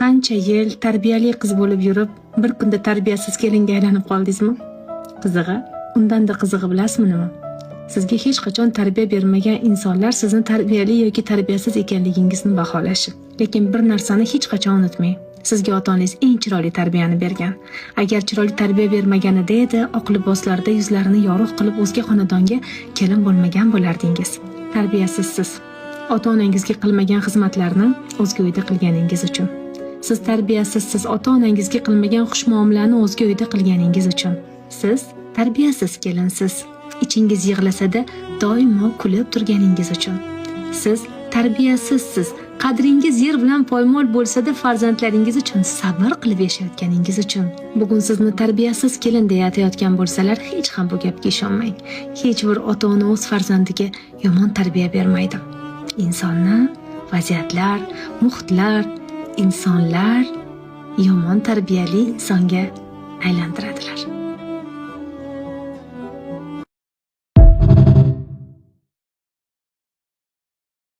Qancha yil tarbiyali qiz bo'lib yurib, bir kunda tarbiyasiz kelinga aylanib qoldingizmi? Qizig'i, undanda qizig'i bilasizmi nima? Sizga hech qachon tarbiya bermagan insonlar sizni tarbiyali yoki tarbiyasiz ekanligingizni baholashi. Lekin bir narsani hech qachon unutmang. Sizga ota-onangiz eng chiroyli tarbiyani bergan. Agar chiroyli tarbiya bermaganida edi, oq liboslarda yuzlarini yorug' qilib o'zga xonadonga kelin bo'lmagan bo'lardingiz. Tarbiyasizsiz. Ota-onangizga qilmagan xizmatlarni o'zga uyda qilganingiz uchun. Siz tarbiyasizsiz, ota-onangizga qilmagan xushmuomalani o'zga uyda qilganingiz uchun. Siz tarbiyasiz kelinsiz. Ichingiz yig'lasada doimo kulib turganingiz uchun. Siz tarbiyasizsiz. Qadringiz yer bilan poymol bo'lsa-da farzandlaringiz uchun sabr qilib yashayotganingiz uchun. Bugun sizni tarbiyasiz kelin deya aytayotgan bo'lsalar, hech ham bu gapga ishonmang. Hech bir ota-ona o'z farzandiga yomon tarbiya bermaydi. Insonni vaziyatlar, muhitlar, insonlar yomon tarbiyali insonga aylantiradilar.